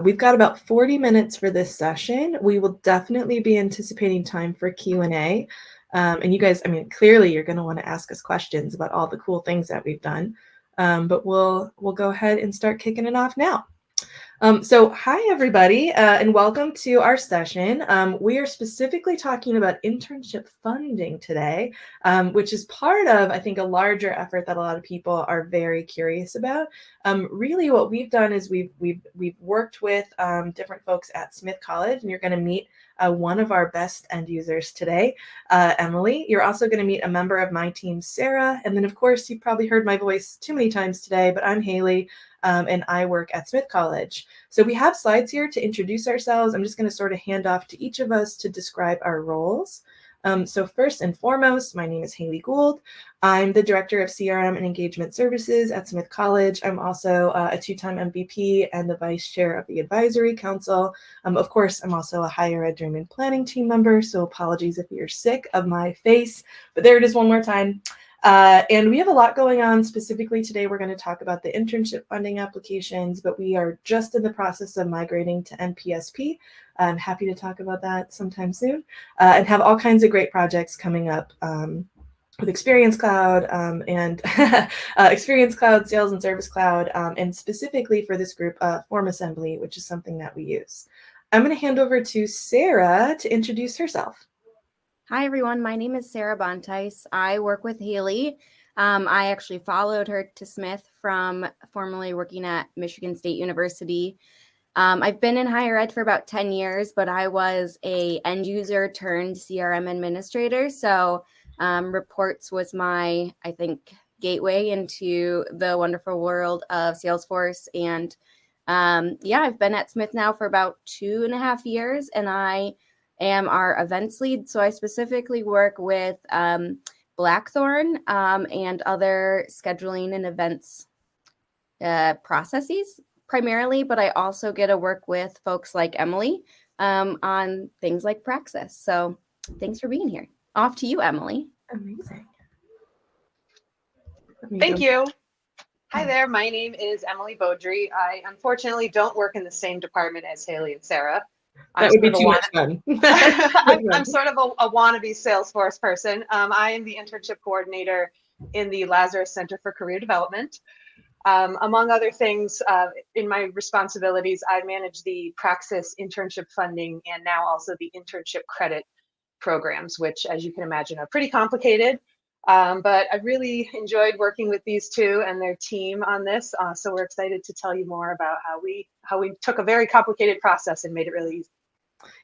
We've got about 40 minutes for this session. We will definitely be anticipating time for Q&A. And you guys, I mean, clearly you're going to want to ask us questions about all the cool things that we've done. But we'll go ahead and start kicking it off now. So hi, everybody, and welcome to our session. We are specifically talking about internship funding today, which is part of, I think, a larger effort that a lot of people are very curious about. Really, what we've done is we've worked with different folks at Smith College, and you're going to meet one of our best end users today, Emily. You're also going to meet a member of my team, Sarah, and then, of course, you've probably heard my voice too many times today, but I'm Haley. And I work at Smith College. So we have slides here to introduce ourselves. I'm just going to sort of hand off to each of us to describe our roles. So first and foremost, my name is Haley Gould. I'm the Director of CRM and Engagement Services at Smith College. I'm also a two-time MVP and the Vice Chair of the Advisory Council. Of course, I'm also a higher ed Dreamin planning team member, so apologies if you're sick of my face, but there it is one more time. And we have a lot going on. Specifically today, we're going to talk about the internship funding applications, but we are just in the process of migrating to NPSP. I'm happy to talk about that sometime soon, and have all kinds of great projects coming up with Experience Cloud and Experience Cloud, Sales and Service Cloud, and specifically for this group, Form Assembly, which is something that we use. I'm going to hand over to Sarah to introduce herself. Hi, everyone. My name is Sarah Bonthuis. I work with Haley. I actually followed her to Smith from formerly working at Michigan State University. I've been in higher ed for about 10 years, but I was a end user turned CRM administrator. So reports was my, I think, gateway into the wonderful world of Salesforce. And yeah, I've been at Smith now for about 2.5 years, and I am our events lead. So I specifically work with Blackthorn and other scheduling and events processes primarily, but I also get to work with folks like Emily on things like Praxis. So thanks for being here. Off to you, Emily. Amazing. Thank you. Hi there, my name is Emily Beaudry. I unfortunately don't work in the same department as Haley and Sarah. That would be too much fun. I'm sort of a wannabe Salesforce person. I am the internship coordinator in the Lazarus Center for Career Development. Among other things, in my responsibilities, I manage the Praxis internship funding and now also the internship credit programs, which, as you can imagine, are pretty complicated. But I've really enjoyed working with these two and their team on this. So we're excited to tell you more about how we took a very complicated process and made it really easy.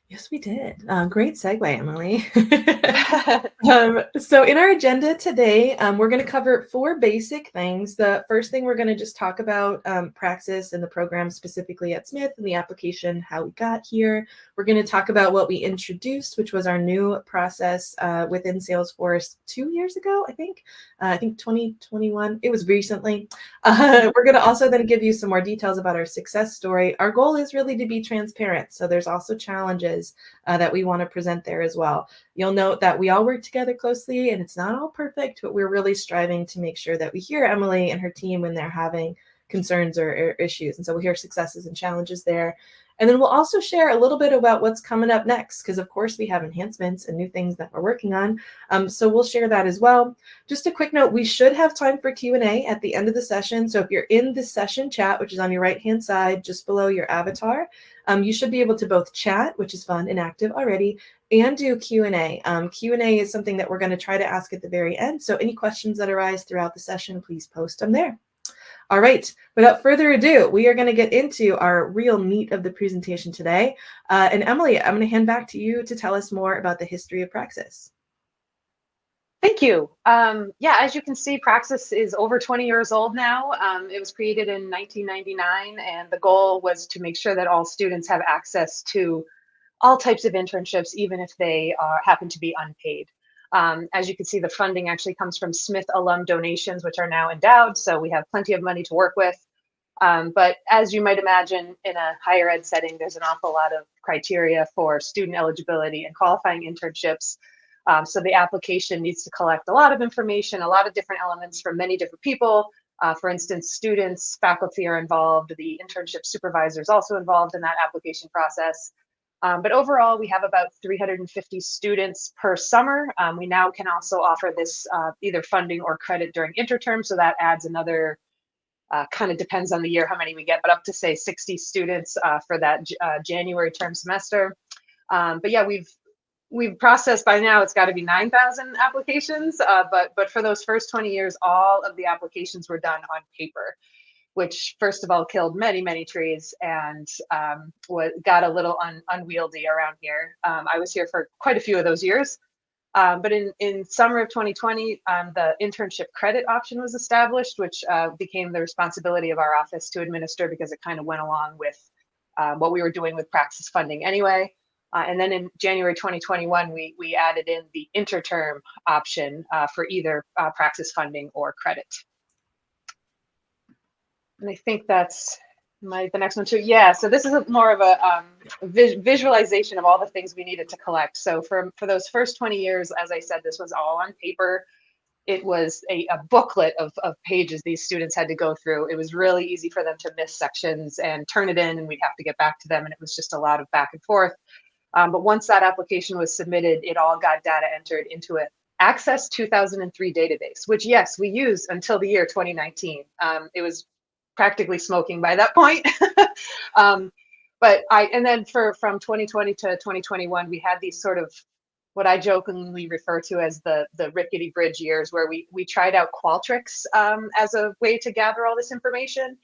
Yes, we did. Great segue, Emily. So in our agenda today, we're going to cover 4 basic things. The first thing we're going to just talk about Praxis and the program specifically at Smith and the application, how we got here. We're going to talk about what we introduced, which was our new process within Salesforce 2 years ago, I think 2021. It was recently. We're going to also then give you some more details about our success story. Our goal is really to be transparent. So there's also challenges that we want to present there as well. You'll note that we all work together closely and it's not all perfect, but we're really striving to make sure that we hear Emily and her team when they're having concerns or issues. And so we'll hear successes and challenges there. And then we'll also share a little bit about what's coming up next, because of course we have enhancements and new things that we're working on. So we'll share that as well. Just a quick note, we should have time for Q&A at the end of the session. So if you're in the session chat, which is on your right-hand side, just below your avatar, you should be able to both chat, which is fun and active already, and do Q&A. Q&A is something that we're going to try to ask at the very end. So any questions that arise throughout the session, please post them there. All right, without further ado, we are going to get into our real meat of the presentation today. And Emily, I'm going to hand back to you to tell us more about the history of Praxis. Thank you. Yeah, as you can see, Praxis is over 20 years old now. It was created in 1999, and the goal was to make sure that all students have access to all types of internships, even if they happen to be unpaid. As you can see, the funding actually comes from Smith alum donations, which are now endowed, so we have plenty of money to work with. But as you might imagine, in a higher ed setting, there's an awful lot of criteria for student eligibility and qualifying internships. So the application needs to collect a lot of information, a lot of different elements from many different people, For instance, students, faculty are involved, the internship supervisor is also involved in that application process. But overall, we have about 350 students per summer. We now can also offer this either funding or credit during interterm, so that adds another, kind of depends on the year how many we get, but up to say 60 students for that January term semester. But yeah, we've processed by now, it's got to be 9,000 applications, but for those first 20 years, all of the applications were done on paper, which first of all killed many trees and got a little unwieldy around here. I was here for quite a few of those years. But in summer of 2020, the internship credit option was established, which became the responsibility of our office to administer because it kind of went along with what we were doing with Praxis funding anyway. And then in January 2021, we added in the interterm option for either Praxis funding or credit. And I think that's the next one too. Yeah, so this is more of a visualization of all the things we needed to collect. So for those first 20 years, as I said, this was all on paper. It was a booklet of pages these students had to go through. It was really easy for them to miss sections and turn it in, and we'd have to get back to them. And it was just a lot of back and forth. But once that application was submitted, it all got data entered into an Access 2003 database, which yes, we used until the year 2019. It was practically smoking by that point. And then from 2020 to 2021, we had these sort of what I jokingly refer to as the rickety bridge years, where we tried out Qualtrics as a way to gather all this information.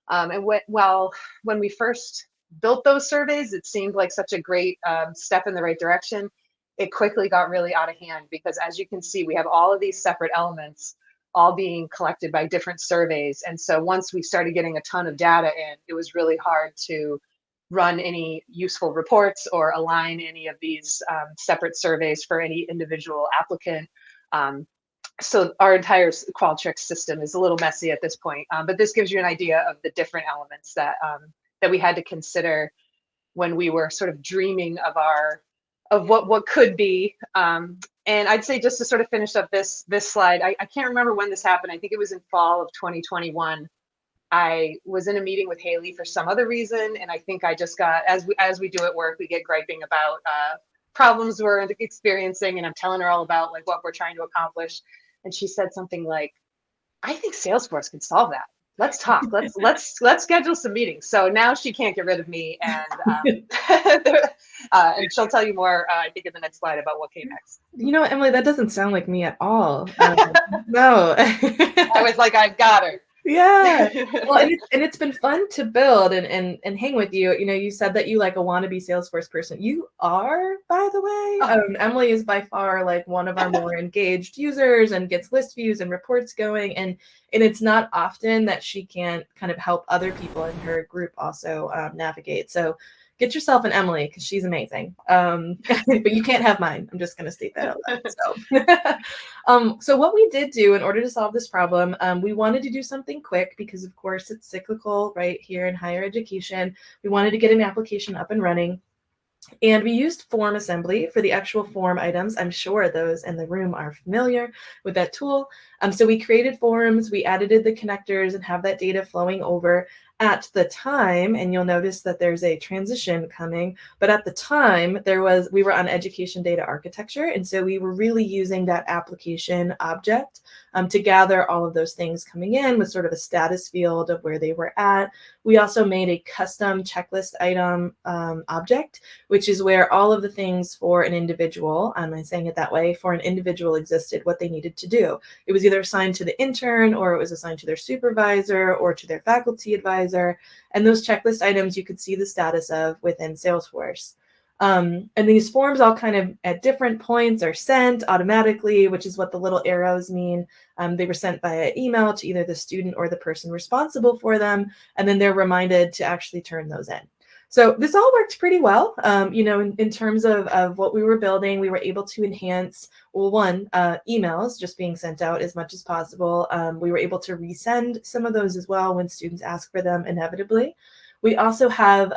And when we first built those surveys, it seemed like such a great step in the right direction. It quickly got really out of hand because, as you can see, we have all of these separate elements all being collected by different surveys. And so once we started getting a ton of data in, it was really hard to run any useful reports or align any of these separate surveys for any individual applicant. So our entire Qualtrics system is a little messy at this point, but this gives you an idea of the different elements that we had to consider when we were sort of dreaming of what could be. And I'd say, just to sort of finish up this slide, I can't remember when this happened. I think it was in fall of 2021. I was in a meeting with Haley for some other reason, and I think I just got, as we do at work, we get griping about problems we're experiencing, and I'm telling her all about like what we're trying to accomplish. And she said something like, "I think Salesforce can solve that. Let's talk. Let's schedule some meetings." So now she can't get rid of me, and and she'll tell you more, I think, in the next slide about what came next. You know, Emily, that doesn't sound like me at all. No. I was like, I've got her. Yeah. Well, and it's been fun to build and hang with you. You know, you said that you like a wannabe Salesforce person. You are, by the way. Emily is by far like one of our more engaged users and gets list views and reports going. And it's not often that she can't kind of help other people in her group also navigate. So get yourself an Emily, because she's amazing. But you can't have mine. I'm just going to state that out loud. So what we did do in order to solve this problem, we wanted to do something quick because, of course, it's cyclical right here in higher education. We wanted to get an application up and running. And we used form assembly for the actual form items. I'm sure those in the room are familiar with that tool. So we created forms, we edited the connectors and have that data flowing over. At the time, and you'll notice that there's a transition coming, but at the time we were on education data architecture. And so we were really using that application object to gather all of those things coming in with sort of a status field of where they were at. We also made a custom checklist item object, which is where all of the things for an individual, I'm saying it that way, for an individual existed, what they needed to do. It was either assigned to the intern, or it was assigned to their supervisor or to their faculty advisor. And those checklist items you could see the status of within Salesforce. And these forms all kind of at different points are sent automatically, which is what the little arrows mean. They were sent via email to either the student or the person responsible for them, and then they're reminded to actually turn those in. So this all worked pretty well. You know, in terms of what we were building, we were able to enhance, well, emails just being sent out as much as possible. We were able to resend some of those as well when students ask for them inevitably. We also have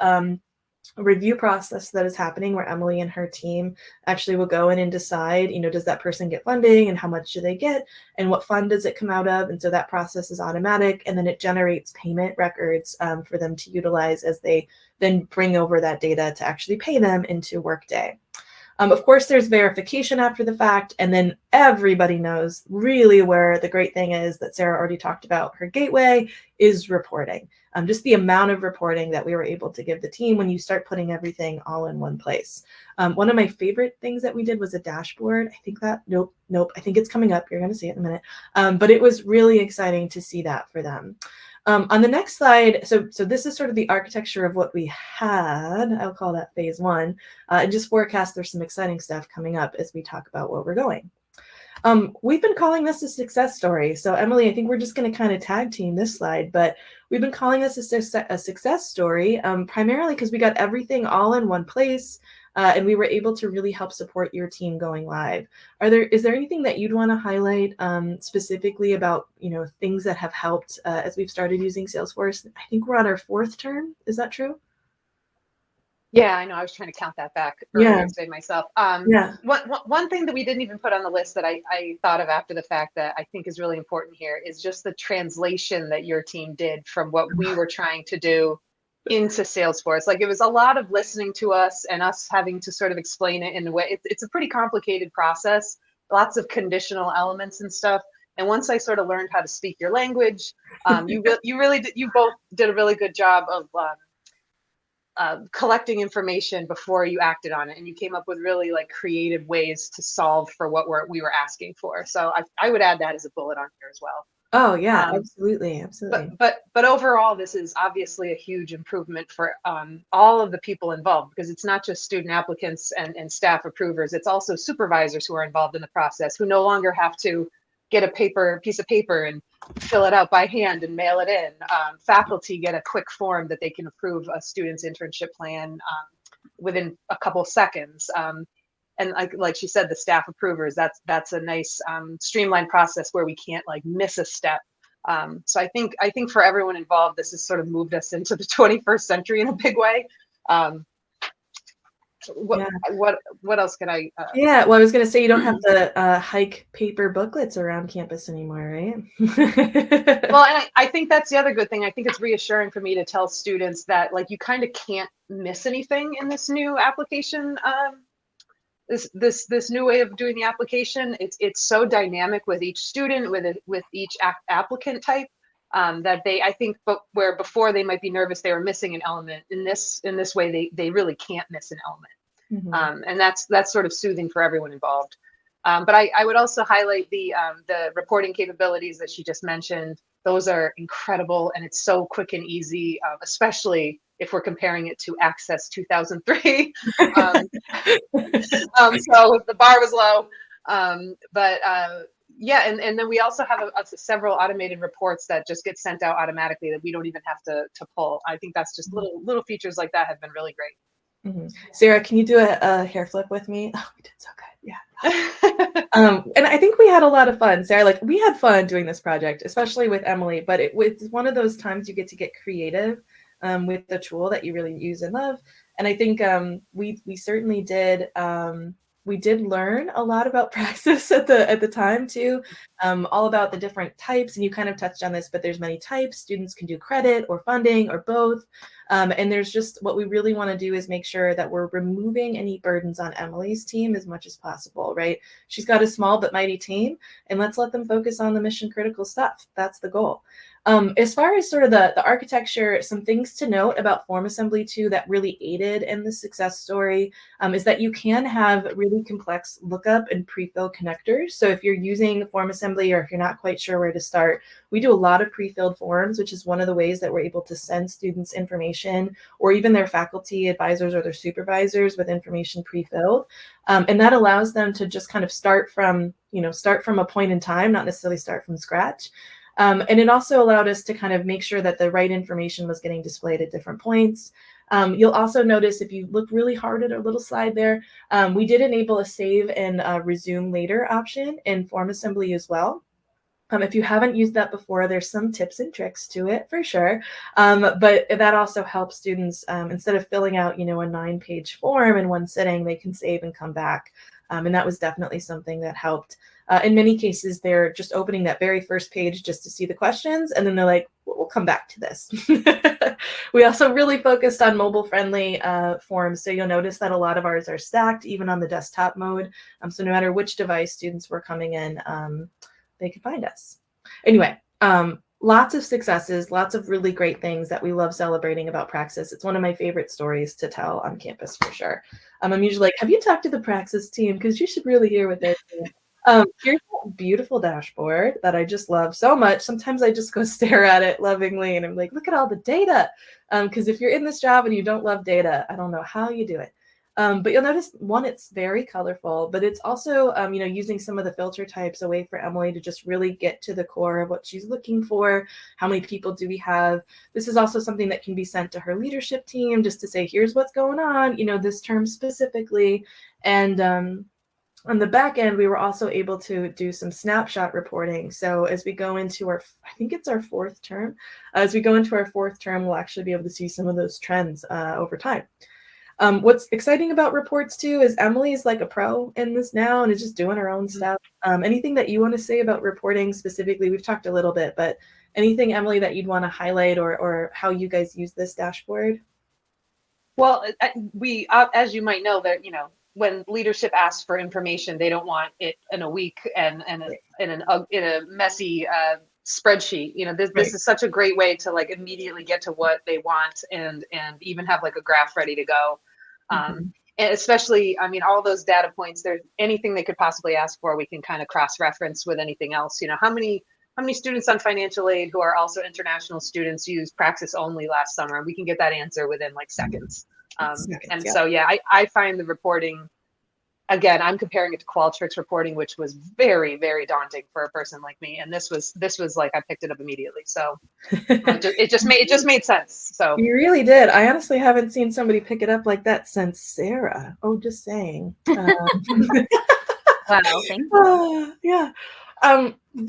review process that is happening where Emily and her team actually will go in and decide, does that person get funding and how much do they get and what fund does it come out of? And so that process is automatic, and then it generates payment records for them to utilize as they then bring over that data to actually pay them into Workday. Of course, there's verification after the fact, and then everybody knows really where the great thing is that Sarah already talked about, her gateway, is reporting. Just the amount of reporting that we were able to give the team when you start putting everything all in one place. One of my favorite things that we did was a dashboard. I think that, nope, I think it's coming up. You're going to see it in a minute. But it was really exciting to see that for them. On the next slide, so this is sort of the architecture of what we had. I'll call that phase one, and just forecast there's some exciting stuff coming up as we talk about where we're going. We've been calling this a success story. So Emily, I think we're just going to kind of tag team this slide, but we've been calling this a success story primarily because we got everything all in one place. And we were able to really help support your team going live. Is there anything that you'd want to highlight specifically about, things that have helped as we've started using Salesforce? I think we're on our 4th term. Is that true? Yeah, I know. I was trying to count that back earlier today myself. Yeah. One thing that we didn't even put on the list that I thought of after the fact that I think is really important here is just the translation that your team did from what we were trying to do into Salesforce. Like, it was a lot of listening to us and us having to sort of explain it in a way. It's a pretty complicated process, lots of conditional elements and stuff. And once I sort of learned how to speak your language, you both did a really good job of collecting information before you acted on it, and you came up with really like creative ways to solve for what we were asking for. So I would add that as a bullet on here as well. Oh yeah, absolutely. But overall, this is obviously a huge improvement for all of the people involved, because it's not just student applicants and staff approvers. It's also supervisors who are involved in the process, who no longer have to get a piece of paper and fill it out by hand and mail it in. Faculty get a quick form that they can approve a student's internship plan within a couple of seconds. And like she said, the staff approvers, that's a nice streamlined process where we can't like miss a step. So I think for everyone involved, this has sort of moved us into the 21st century in a big way. What else can I? Yeah, well, I was going to say you don't have to hike paper booklets around campus anymore, right? Well, and I think that's the other good thing. I think it's reassuring for me to tell students that like you kind of can't miss anything in this new application. This new way of doing the application. It's so dynamic with each student, with each applicant type. That I think, but where before they might be nervous they were missing an element, in this way they really can't miss an element. Mm-hmm. And that's sort of soothing for everyone involved. But I would also highlight the reporting capabilities that she just mentioned. Those are incredible, and it's so quick and easy, especially if we're comparing it to Access 2003. So the bar was low, yeah, and then we also have several automated reports that just get sent out automatically that we don't even have to pull. I think that's just little features like that have been really great. Mm-hmm. Sarah, can you do a hair flip with me? Oh, we did so good. Yeah. And I think we had a lot of fun, Sarah. Like, we had fun doing this project, especially with Emily, but it's one of those times you get to get creative with the tool that you really use and love. And I think we certainly did. We did learn a lot about praxis at the time too, all about the different types. And you kind of touched on this, but there's many types. Students can do credit or funding or both. And there's just what we really want to do is make sure that we're removing any burdens on Emily's team as much as possible, right? She's got a small but mighty team, and let's let them focus on the mission critical stuff. That's the goal. As far as sort of the architecture, some things to note about form assembly too that really aided in the success story is that you can have really complex lookup and pre-fill connectors. So if you're using form assembly or if you're not quite sure where to start, we do a lot of pre-filled forms, which is one of the ways that we're able to send students information, or even their faculty advisors or their supervisors with information pre-filled. And that allows them to just kind of start from a point in time, not necessarily start from scratch. And it also allowed us to kind of make sure that the right information was getting displayed at different points. You'll also notice if you look really hard at our little slide there, we did enable a save and resume later option in form assembly as well. If you haven't used that before, there's some tips and tricks to it for sure. But that also helps students, instead of filling out, a 9-page form in one sitting, they can save and come back. And that was definitely something that helped. In many cases, they're just opening that very first page just to see the questions, and then they're like, we'll come back to this. We also really focused on mobile-friendly forms. So you'll notice that a lot of ours are stacked, even on the desktop mode. So no matter which device students were coming in, they could find us. Anyway, lots of successes, lots of really great things that we love celebrating about Praxis. It's one of my favorite stories to tell on campus for sure. I'm usually like, have you talked to the Praxis team? Because you should really hear what they're doing. Here's a beautiful dashboard that I just love so much. Sometimes I just go stare at it lovingly and I'm like, look at all the data. Because if you're in this job and you don't love data, I don't know how you do it. But you'll notice, one, it's very colorful, but it's also, using some of the filter types, a way for Emily to just really get to the core of what she's looking for. How many people do we have? This is also something that can be sent to her leadership team just to say, here's what's going on, this term specifically. And on the back end, we were also able to do some snapshot reporting. So as we go into I think it's our 4th term, as we go into our 4th term, we'll actually be able to see some of those trends over time. What's exciting about reports too is Emily's like a pro in this now and is just doing her own stuff. Anything that you want to say about reporting specifically? We've talked a little bit, but anything, Emily, that you'd want to highlight or how you guys use this dashboard? Well, we, as you might know, that when leadership asks for information, they don't want it in a week and in a messy spreadsheet. This is such a great way to like immediately get to what they want and even have like a graph ready to go. And especially, all those data points, there's anything they could possibly ask for, we can kind of cross-reference with anything else. How many students on financial aid who are also international students used Praxis only last summer? We can get that answer within like seconds. So I find the reporting, again, I'm comparing it to Qualtrics reporting, which was very, very daunting for a person like me. And this was like, I picked it up immediately. So it just made sense. So you really did. I honestly haven't seen somebody pick it up like that since Sarah. Oh, just saying. Wow, thank you. Yeah.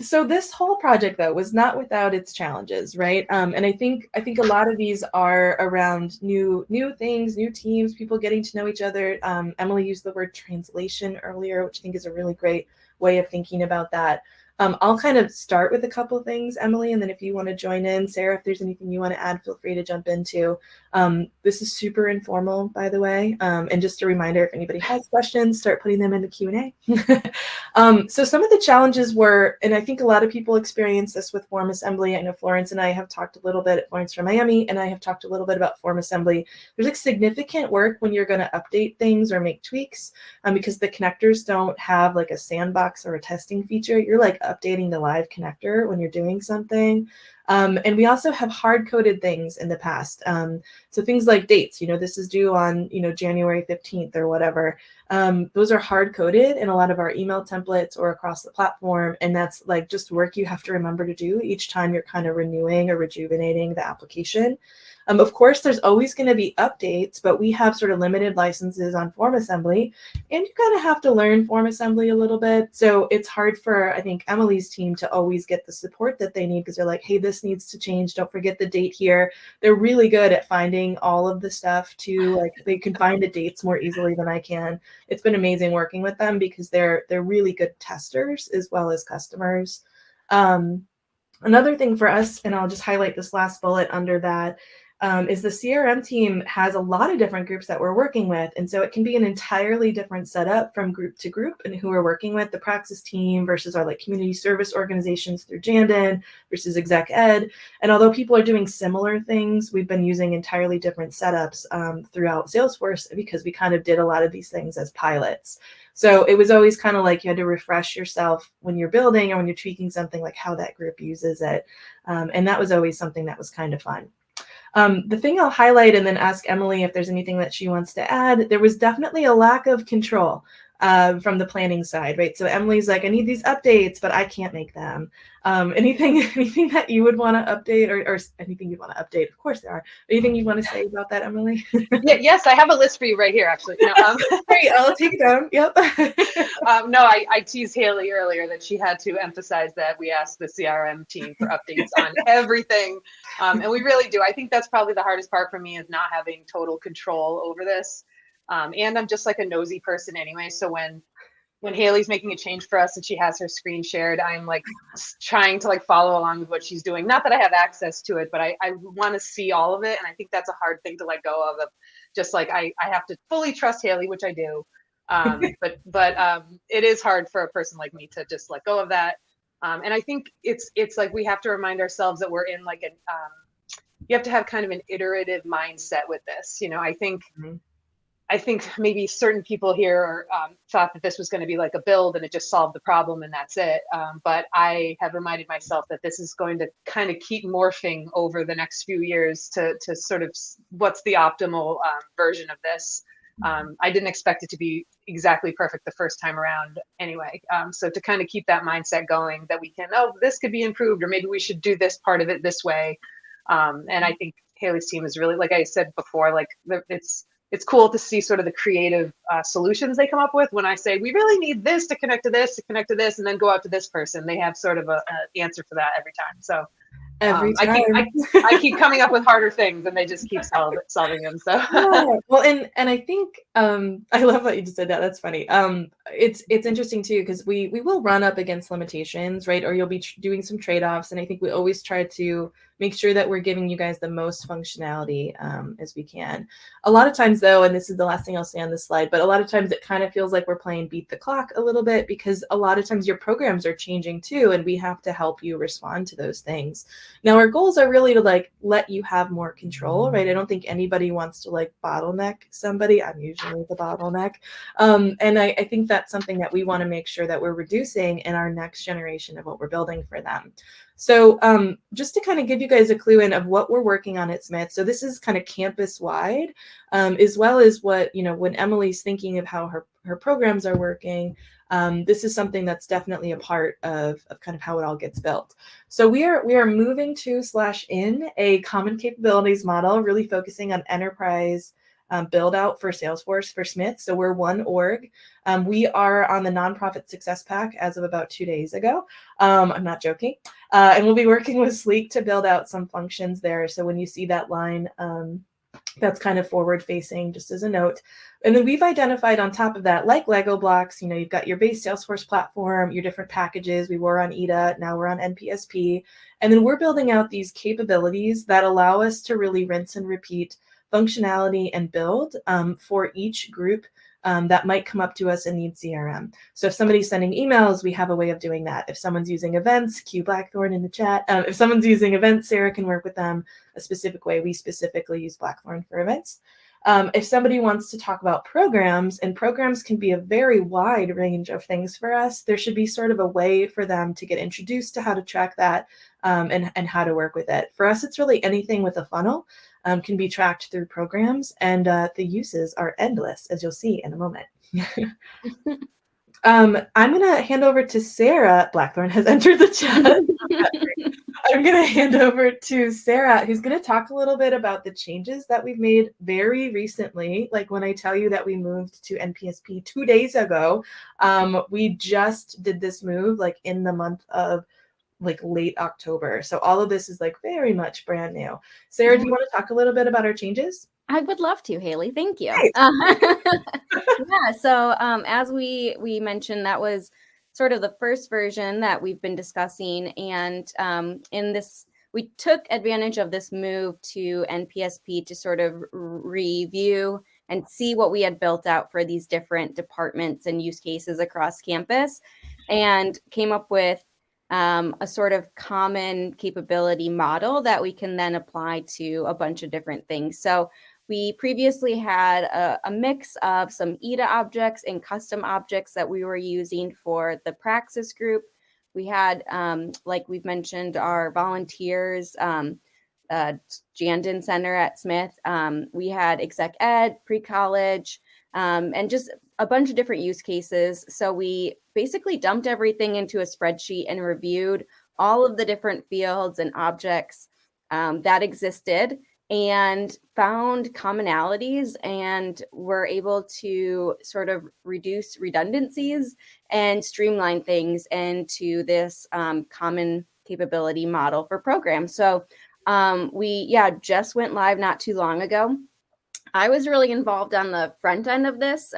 So this whole project, though, was not without its challenges, right? And I think a lot of these are around new things, new teams, people getting to know each other. Emily used the word translation earlier, which I think is a really great way of thinking about that. I'll kind of start with a couple things, Emily, and then if you want to join in, Sarah, if there's anything you want to add, feel free to jump into. This is super informal, by the way, and just a reminder, if anybody has questions, start putting them in the Q&A. So some of the challenges were, and I think a lot of people experience this with form assembly. I know Florence and I have talked a little bit at Florence from Miami, and I have talked a little bit about form assembly. There's like significant work when you're going to update things or make tweaks, because the connectors don't have like a sandbox or a testing feature. You're like updating the live connector when you're doing something. And we also have hard-coded things in the past. So things like dates, this is due on, January 15th or whatever. Those are hard-coded in a lot of our email templates or across the platform. And that's like just work you have to remember to do each time you're kind of renewing or rejuvenating the application. Of course, there's always going to be updates, but we have sort of limited licenses on form assembly, and you kind of have to learn form assembly a little bit. So it's hard for, I think, Emily's team to always get the support that they need, because they're like, hey, this needs to change. Don't forget the date here. They're really good at finding all of the stuff too. Like they can find the dates more easily than I can. It's been amazing working with them because they're really good testers as well as customers. Another thing for us, and I'll just highlight this last bullet under that, is the CRM team has a lot of different groups that we're working with. And so it can be an entirely different setup from group to group and who we're working with, the Praxis team versus our like community service organizations through Jandon versus exec ed. And although people are doing similar things, we've been using entirely different setups throughout Salesforce because we kind of did a lot of these things as pilots. So it was always kind of like you had to refresh yourself when you're building or when you're tweaking something, like how that group uses it. And that was always something that was kind of fun. The thing I'll highlight and then ask Emily if there's anything that she wants to add, there was definitely a lack of control. from the planning side, right? So Emily's like, I need these updates, but I can't make them. Anything that you would want to update, or anything you want to update? Of course there are. Anything you want to say about that, Emily? Yes, I have a list for you right here, actually. No, Great, I'll take it down. Yep. No, I teased Haley earlier that she had to emphasize that we asked the CRM team for updates on everything. And we really do. I think that's probably the hardest part for me, is not having total control over this. And I'm just like a nosy person anyway. So when Haley's making a change for us and she has her screen shared, I'm like trying to like follow along with what she's doing. Not that I have access to it, but I want to see all of it. And I think that's a hard thing to let go of just like, I have to fully trust Haley, which I do. But it is hard for a person like me to just let go of that. And I think it's like, we have to remind ourselves that we're in like you have to have kind of an iterative mindset with this. I think maybe certain people here thought that this was going to be like a build and it just solved the problem and that's it. But I have reminded myself that this is going to kind of keep morphing over the next few years to sort of what's the optimal version of this. I didn't expect it to be exactly perfect the first time around anyway. So to kind of keep that mindset going, that we can, this could be improved, or maybe we should do this part of it this way. And I think Haley's team is really, like I said before, like it's cool to see sort of the creative solutions they come up with. When I say, we really need this to connect to this, and then go out to this person, they have sort of an answer for that every time. So every time I keep coming up with harder things and they just keep solving them. So yeah. Well, and I think I love what you just said. That's funny. It's interesting too, because we will run up against limitations, right? Or you'll be doing some trade-offs, and I think we always try to make sure that we're giving you guys the most functionality as we can. A lot of times though, and this is the last thing I'll say on this slide, but a lot of times it kind of feels like we're playing beat the clock a little bit, because a lot of times your programs are changing too, and we have to help you respond to those things. Now, our goals are really to like let you have more control, right? I don't think anybody wants to like bottleneck somebody. I'm usually the bottleneck. And I think that's something that we want to make sure that we're reducing in our next generation of what we're building for them. So just to kind of give you guys a clue in of what we're working on at Smith. So this is kind of campus wide, as well as what, when Emily's thinking of how her programs are working, this is something that's definitely a part of kind of how it all gets built. So we are moving to /in a common capabilities model, really focusing on enterprise build out for Salesforce for Smith. So we're one org. We are on the nonprofit success pack as of about 2 days ago. I'm not joking. And we'll be working with Sleek to build out some functions there. So when you see that line, that's kind of forward facing, just as a note. And then we've identified on top of that, like Lego blocks, you've got your base Salesforce platform, your different packages. We were on EDA, now we're on NPSP. And then we're building out these capabilities that allow us to really rinse and repeat functionality and build for each group that might come up to us and need CRM. So if somebody's sending emails, we have a way of doing that. If someone's using events, Q Blackthorn in the chat. If someone's using events, Sarah can work with them a specific way. We specifically use Blackthorn for events. If somebody wants to talk about programs, and programs can be a very wide range of things for us, there should be sort of a way for them to get introduced to how to track that and how to work with it. For us, it's really anything with a funnel can be tracked through programs, and the uses are endless, as you'll see in a moment. I'm going to hand over to Sarah. Blackthorn has entered the chat. I'm going to hand over to Sarah, who's going to talk a little bit about the changes that we've made very recently. Like when I tell you that we moved to NPSP 2 days ago, we just did this move like in the month of like late October. So all of this is like very much brand new. Sarah, do you want to talk a little bit about our changes? I would love to, Haley. Thank you. Nice. Yeah. So as we mentioned, that was sort of the first version that we've been discussing. And in this, we took advantage of this move to NPSP to sort of review and see what we had built out for these different departments and use cases across campus, and came up with a sort of common capability model that we can then apply to a bunch of different things. So we previously had a mix of some EDA objects and custom objects that we were using for the praxis group. We had, like we've mentioned, our volunteers, Jandon Center at Smith. We had exec ed, pre-college, and just a bunch of different use cases. So we basically dumped everything into a spreadsheet and reviewed all of the different fields and objects that existed and found commonalities, and were able to sort of reduce redundancies and streamline things into this common capability model for programs. So we just went live not too long ago. I was really involved on the front end of this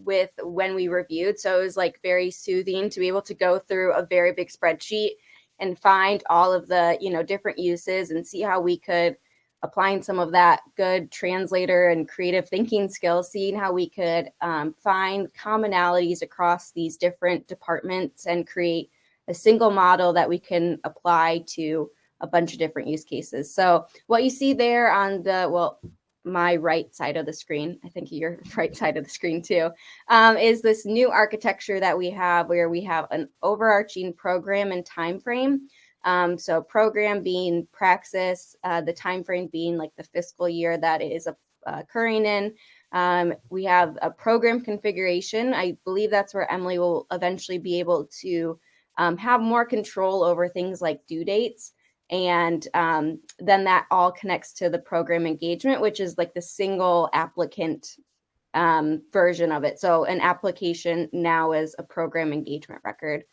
with when we reviewed. So it was like very soothing to be able to go through a very big spreadsheet and find all of the, different uses and see how we could, applying some of that good translator and creative thinking skills, seeing how we could find commonalities across these different departments and create a single model that we can apply to a bunch of different use cases. So what you see there on my right side of the screen, I think your right side of the screen too, is this new architecture that we have, where we have an overarching program and time frame. So program being praxis, the time frame being like the fiscal year that it is occurring in. We have a program configuration. I believe that's where Emily will eventually be able to have more control over things like due dates. And then that all connects to the program engagement, which is like the single applicant version of it. So an application now is a program engagement record.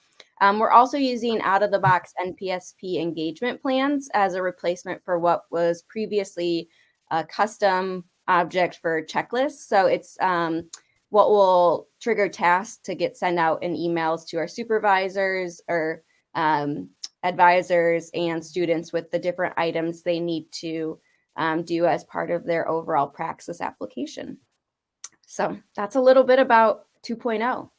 We're also using out-of-the-box NPSP engagement plans as a replacement for what was previously a custom object for checklists. So it's what will trigger tasks to get sent out in emails to our supervisors or advisors and students with the different items they need to do as part of their overall praxis application. So that's a little bit about 2.0.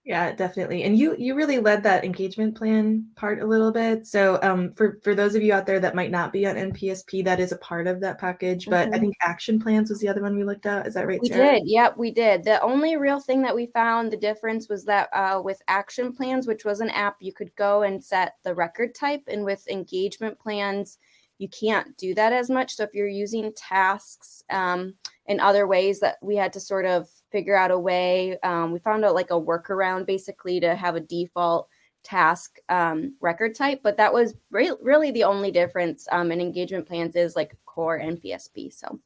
Yeah, definitely. And you really led that engagement plan part a little bit. So for those of you out there that might not be on NPSP, that is a part of that package. But I think action plans was the other one we looked at. Is that right, Sarah? We did. Yep, we did. The only real thing that we found the difference was that with action plans, which was an app, you could go and set the record type. And with engagement plans, you can't do that as much. So if you're using tasks in other ways, that we had to sort of figure out a way. We found out like a workaround basically to have a default task record type, but that was really the only difference in engagement plans is like core NPSP. So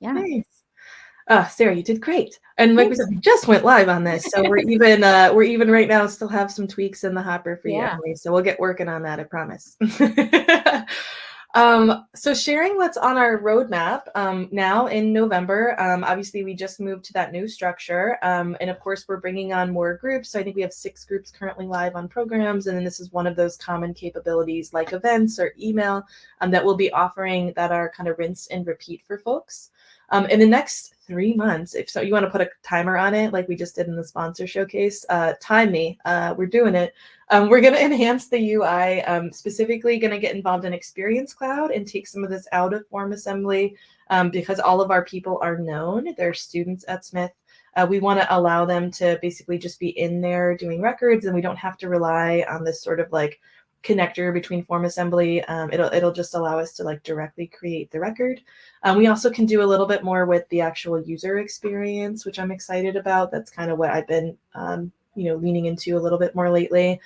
yeah. Nice. Sarah, you did great. And like we said, we just went live on this. So we're even right now still have some tweaks in the hopper for you, Emily. So we'll get working on that, I promise. So sharing what's on our roadmap now in November, obviously we just moved to that new structure. And of course, we're bringing on more groups. So I think we have 6 groups currently live on programs. And then this is one of those common capabilities like events or email that we'll be offering that are kind of rinse and repeat for folks. In the next 3 months, if so, you want to put a timer on it, like we just did in the sponsor showcase, time me, we're doing it. We're going to enhance the UI, specifically going to get involved in Experience Cloud and take some of this out of form assembly because all of our people are known. They're students at Smith. We want to allow them to basically just be in there doing records, and we don't have to rely on this sort of like connector between form assembly. It'll just allow us to like directly create the record. We also can do a little bit more with the actual user experience, which I'm excited about. That's kind of what I've been leaning into a little bit more lately.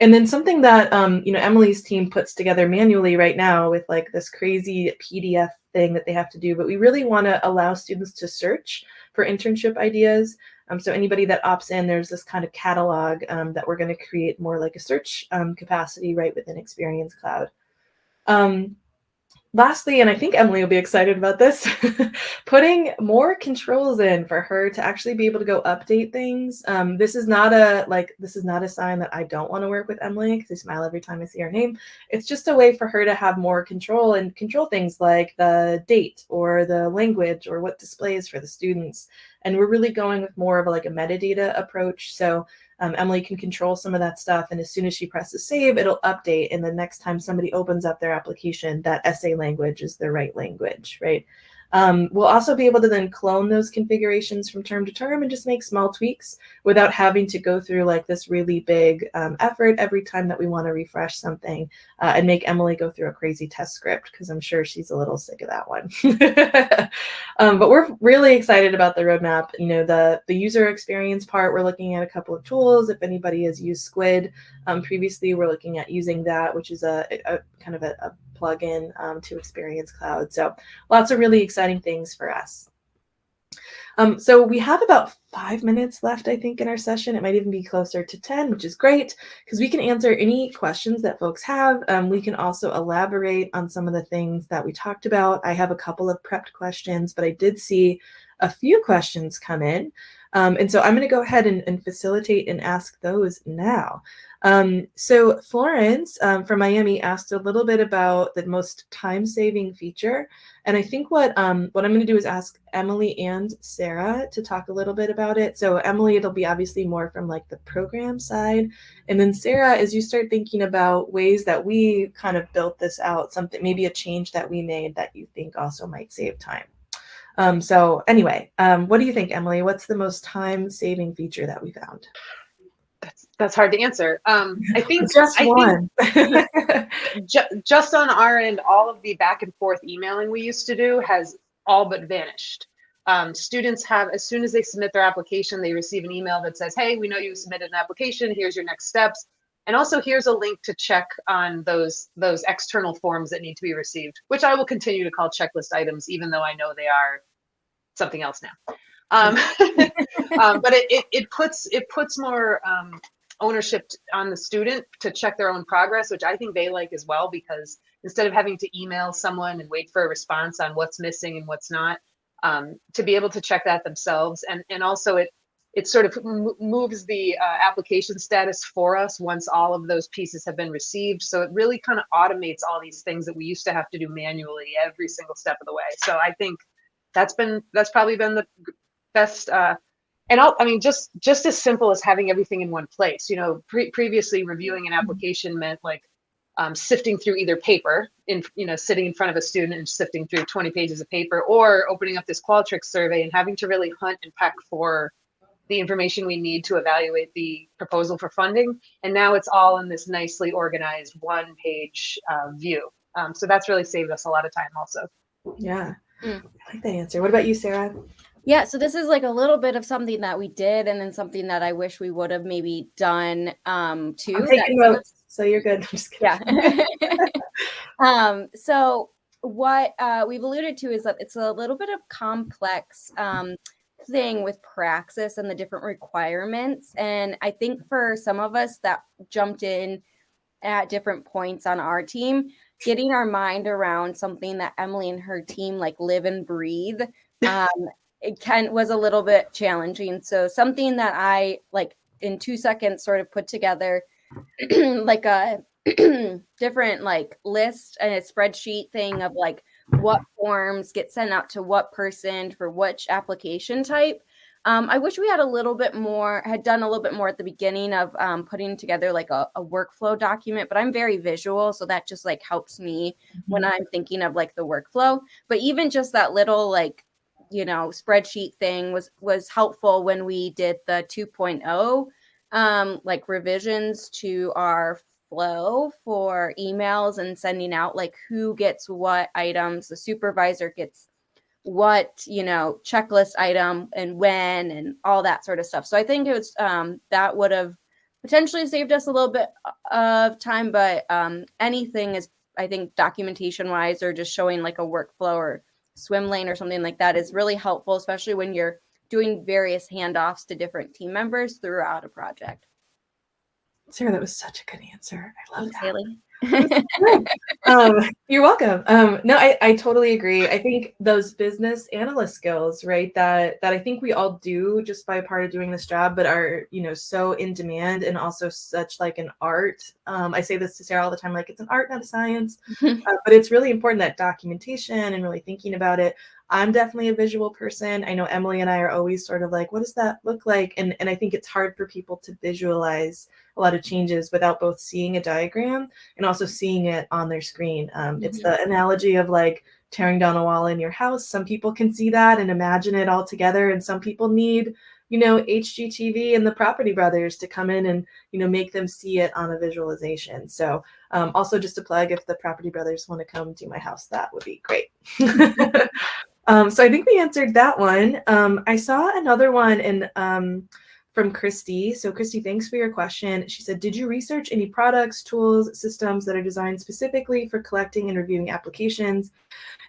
And then something that Emily's team puts together manually right now with like this crazy PDF thing that they have to do, but we really want to allow students to search for internship ideas. So anybody that opts in, there's this kind of catalog that we're going to create more like a search capacity right within Experience Cloud. Lastly, and I think Emily will be excited about this, putting more controls in for her to actually be able to go update things. This is not a sign that I don't want to work with Emily because I smile every time I see her name. It's just a way for her to have more control and control things like the date or the language or what displays for the students. And we're really going with more of a metadata approach. So Emily can control some of that stuff. And as soon as she presses save, it'll update. And the next time somebody opens up their application, that essay language is the right language, right? We'll also be able to then clone those configurations from term to term and just make small tweaks without having to go through like this really big effort every time that we want to refresh something and make Emily go through a crazy test script, because I'm sure she's a little sick of that one. But we're really excited about the roadmap. You know, the user experience part, we're looking at a couple of tools. If anybody has used Squid previously, we're looking at using that, which is a kind of a plugin to Experience Cloud. So lots of really exciting things for us. So we have about 5 minutes left, I think, in our session. It might even be closer to 10, which is great because we can answer any questions that folks have. We can also elaborate on some of the things that we talked about. I have a couple of prepped questions, but I did see a few questions come in. And so I'm going to go ahead and facilitate and ask those now. So Florence from Miami asked a little bit about the most time-saving feature. And I think what I'm going to do is ask Emily and Sarah to talk a little bit about it. So Emily, it'll be obviously more from like the program side. And then Sarah, as you start thinking about ways that we kind of built this out, something, maybe a change that we made that you think also might save time. So anyway, what do you think, Emily? What's the most time-saving feature that we found? That's hard to answer. I think just one. Just on our end, all of the back and forth emailing we used to do has all but vanished. Students have, as soon as they submit their application, they receive an email that says, hey, we know you submitted an application. Here's your next steps. And also here's a link to check on those external forms that need to be received, which I will continue to call checklist items, even though I know they are something else now. But it puts more ownership on the student to check their own progress, which I think they like as well, because instead of having to email someone and wait for a response on what's missing and what's not, to be able to check that themselves. And also it sort of moves the application status for us once all of those pieces have been received. So it really kind of automates all these things that we used to have to do manually every single step of the way. So I think that's probably been the best. And I mean, just as simple as having everything in one place. You know, previously reviewing an application meant like sifting through either paper, sitting in front of a student and sifting through 20 pages of paper, or opening up this Qualtrics survey and having to really hunt and peck for the information we need to evaluate the proposal for funding. And now it's all in this nicely organized one-page view. So that's really saved us a lot of time also. Yeah, I like that answer. What about you, Sarah? Yeah, so this is like a little bit of something that we did, and then something that I wish we would have maybe done too. I'm taking notes, so you're good. I'm just kidding. Yeah. So what we've alluded to is that it's a little bit of complex thing with praxis and the different requirements. And I think for some of us that jumped in at different points on our team, getting our mind around something that Emily and her team like live and breathe, it was a little bit challenging. So something that I like in 2 seconds sort of put together like a different like list and a spreadsheet thing of like what forms get sent out to what person for which application type. I wish we had done a little bit more at the beginning of putting together like a workflow document, but I'm very visual. So that just like helps me when I'm thinking of like the workflow. But even just that little like, spreadsheet thing was helpful when we did the 2.0 like revisions to our flow for emails and sending out like who gets what items, the supervisor gets what, checklist item and when and all that sort of stuff. So I think it was that would have potentially saved us a little bit of time, but anything is, I think, documentation wise or just showing like a workflow or swim lane or something like that is really helpful, especially when you're doing various handoffs to different team members throughout a project. Sarah, that was such a good answer. I love that. Haley. You're welcome. No, I totally agree. I think those business analyst skills, right, that I think we all do just by part of doing this job, but are, so in demand and also such like an art. I say this to Sarah all the time, like it's an art, not a science, but it's really important, that documentation and really thinking about it. I'm definitely a visual person. I know Emily and I are always sort of like, what does that look like? And I think it's hard for people to visualize a lot of changes without both seeing a diagram and also seeing it on their screen. It's the analogy of like tearing down a wall in your house. Some people can see that and imagine it all together, and some people need, HGTV and the Property Brothers to come in and, make them see it on a visualization. So also just a plug, if the Property Brothers want to come to my house, that would be great. So I think we answered that one. I saw another one from Christy. So Christy, thanks for your question. She said, did you research any products, tools, systems that are designed specifically for collecting and reviewing applications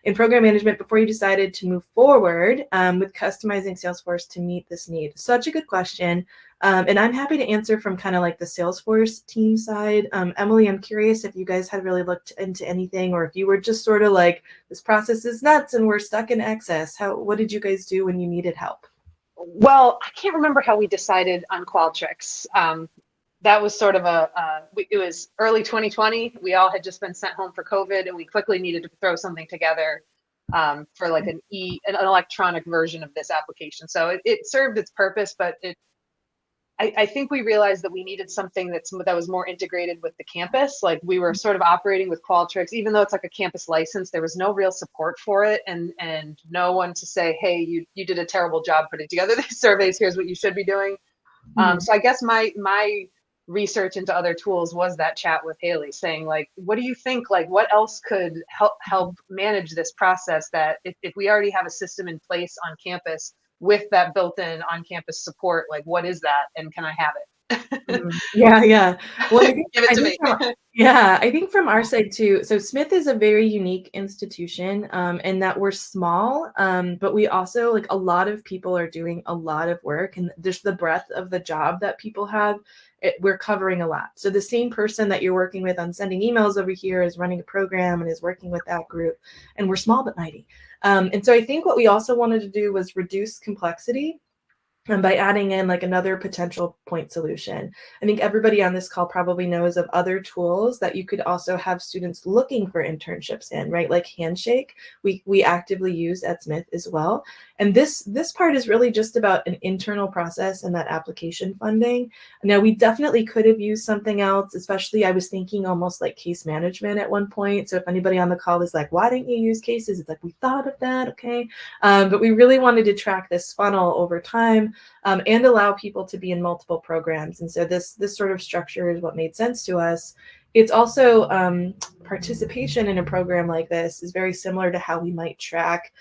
in program management before you decided to move forward with customizing Salesforce to meet this need? Such a good question. And I'm happy to answer from kind of like the Salesforce team side. Emily, I'm curious if you guys had really looked into anything, or if you were just sort of like, this process is nuts and we're stuck in excess. What did you guys do when you needed help? Well, I can't remember how we decided on Qualtrics. That was sort of it was early 2020. We all had just been sent home for COVID, and we quickly needed to throw something together for like an electronic version of this application. So it served its purpose, but I think we realized that we needed something that was more integrated with the campus. Like, we were sort of operating with Qualtrics, even though it's like a campus license, there was no real support for it, and no one to say, hey, you did a terrible job putting together these surveys, here's what you should be doing. So I guess my research into other tools was that chat with Haley, saying, like, what do you think, like, what else could help manage this process, that if we already have a system in place on campus with that built-in on-campus support, like, what is that, and can I have it? Yeah. Well, give it to me. I think from our side too. So Smith is a very unique institution, in that we're small, but we also, like, a lot of people are doing a lot of work, and just the breadth of the job that people have, we're covering a lot. So the same person that you're working with on sending emails over here is running a program and is working with that group, and we're small but mighty. And so I think what we also wanted to do was reduce complexity, and by adding in like another potential point solution. I think everybody on this call probably knows of other tools that you could also have students looking for internships in, right? Like Handshake, we actively use at Smith as well. And this part is really just about an internal process and that application funding. Now, we definitely could have used something else, especially I was thinking almost like case management at one point. So if anybody on the call is like, why didn't you use cases? It's like, we thought of that, okay. But we really wanted to track this funnel over time, and allow people to be in multiple programs. And so this sort of structure is what made sense to us. It's also participation in a program like this is very similar to how we might track,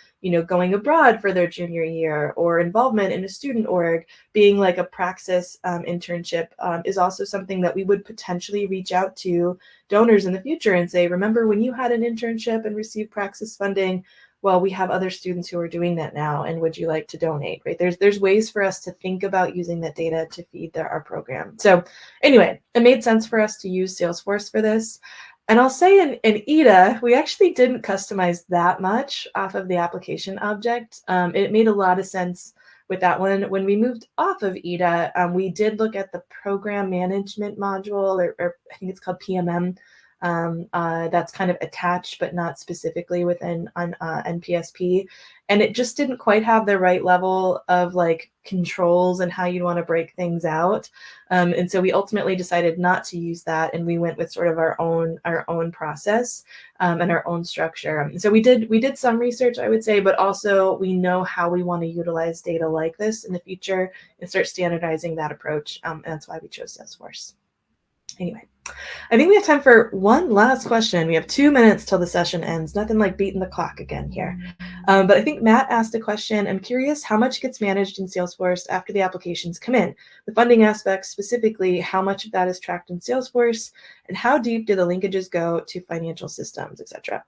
going abroad for their junior year, or involvement in a student org. Being like a praxis internship is also something that we would potentially reach out to donors in the future and say, remember when you had an internship and received praxis funding? Well, we have other students who are doing that now, and would you like to donate, right? There's ways for us to think about using that data to feed our program. So anyway, it made sense for us to use Salesforce for this. And I'll say in EDA, we actually didn't customize that much off of the application object. It made a lot of sense with that one. When we moved off of EDA, we did look at the program management module, or I think it's called PMM. That's kind of attached, but not specifically within NPSP. And it just didn't quite have the right level of like controls and how you'd want to break things out. And so we ultimately decided not to use that. And we went with sort of our own process and our own structure. And so we did some research, I would say, but also we know how we want to utilize data like this in the future and start standardizing that approach. And that's why we chose Salesforce. Anyway, I think we have time for one last question. We have 2 minutes till the session ends. Nothing like beating the clock again here. But I think Matt asked a question. I'm curious how much gets managed in Salesforce after the applications come in. The funding aspects, specifically, how much of that is tracked in Salesforce, and how deep do the linkages go to financial systems, etc.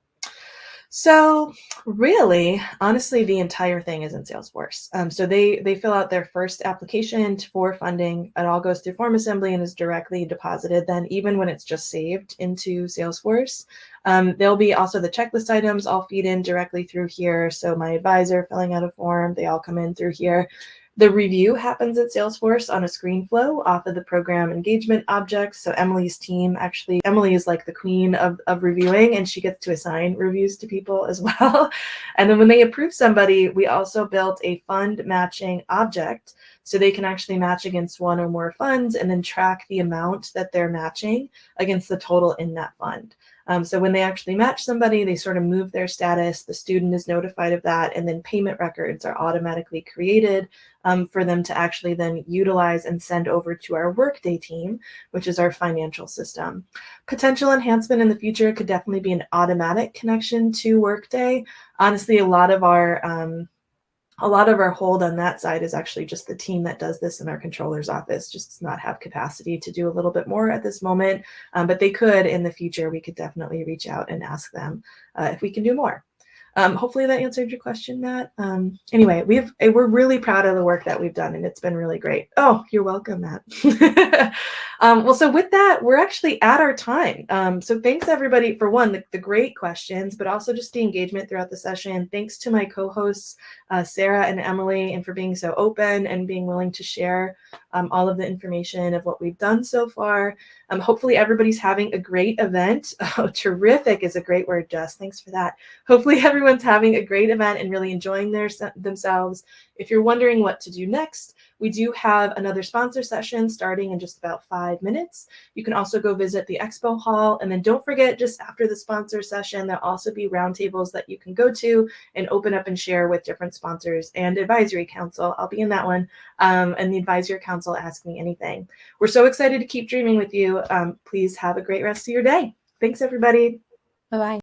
So really, honestly, the entire thing is in Salesforce. So they fill out their first application for funding. It all goes through form assembly and is directly deposited then, even when it's just saved into Salesforce. There'll be also the checklist items all feed in directly through here. So my advisor filling out a form, they all come in through here. The review happens at Salesforce on a screen flow off of the program engagement objects. So Emily's team, actually, Emily is like the queen of reviewing, and she gets to assign reviews to people as well. And then when they approve somebody, we also built a fund matching object, so they can actually match against one or more funds and then track the amount that they're matching against the total in that fund. So when they actually match somebody, they sort of move their status, the student is notified of that, and then payment records are automatically created for them to actually then utilize and send over to our Workday team, which is our financial system. Potential enhancement in the future could definitely be an automatic connection to Workday. Honestly, a lot of our hold on that side is actually just the team that does this in our controller's office just does not have capacity to do a little bit more at this moment, but they could in the future. We could definitely reach out and ask them if we can do more. Hopefully that answered your question, Matt. Anyway, we're really proud of the work that we've done, and it's been really great. Oh, you're welcome, Matt. Well, so with that, we're actually at our time. So thanks everybody for the great questions, but also just the engagement throughout the session. Thanks to my co-hosts, Sarah and Emily, and for being so open and being willing to share all of the information of what we've done so far. Hopefully everybody's having a great event. Oh, terrific is a great word, Jess. Thanks for that. Hopefully everyone's having a great event and really enjoying themselves. If you're wondering what to do next, we do have another sponsor session starting in just about 5 minutes. You can also go visit the expo hall. And then don't forget, just after the sponsor session, there'll also be roundtables that you can go to and open up and share with different sponsors and advisory council. I'll be in that one. And the advisory council Ask Me Anything. We're so excited to keep dreaming with you. Please have a great rest of your day. Thanks, everybody. Bye-bye.